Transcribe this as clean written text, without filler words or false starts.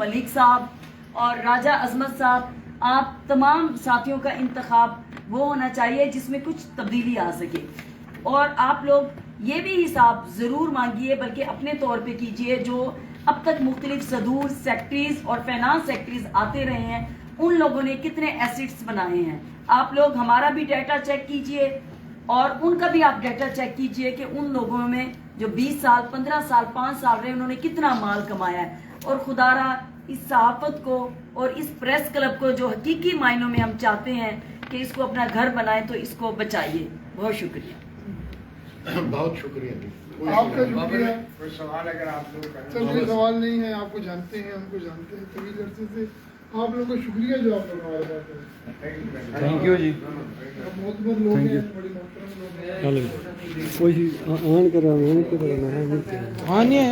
मलिक साहब और राजा अजमत साहब, आप तमाम साथियों का इंतखाब वो होना चाहिए जिसमें कुछ तब्दीली आ सके। और आप लोग ये भी हिसाब ज़रूर मांगिए, बल्कि अपने तौर पे कीजिए, जो अब तक मुख्तलिफ सदूर सेक्रेटरीज और फाइनेंस सेक्रेटरीज आते रहे हैं, उन लोगों ने कितने एसेट्स बनाए हैं। आप लोग हमारा भी डाटा चेक कीजिए और उनका भी आप डाटा चेक कीजिए कि उन लोगों में जो 20 साल 15 साल 5 साल रहे, उन्होंने कितना माल कमाया है। और खुदारा इस सहाफत को और इस प्रेस क्लब को जो हकीकी मायनों में हम चाहते हैं कि इसको अपना घर बनाए, तो इसको बचाइए। बहुत शुक्रिया। बहुत शुक्रिया आपका शुक्रिया। कोई सवाल अगर आप लोग सर कोई सवाल नहीं है, आपको जानते हैं, हमको जानते हैं तवील अरसे से। आप लोगों को शुक्रिया जो आप लोग हमारे पास हैं। थैंक यू जी। आप मोहतबर लोग हैं, बड़ी मोहतरम लोग हैं। कोई आन करा है हाँ नहीं है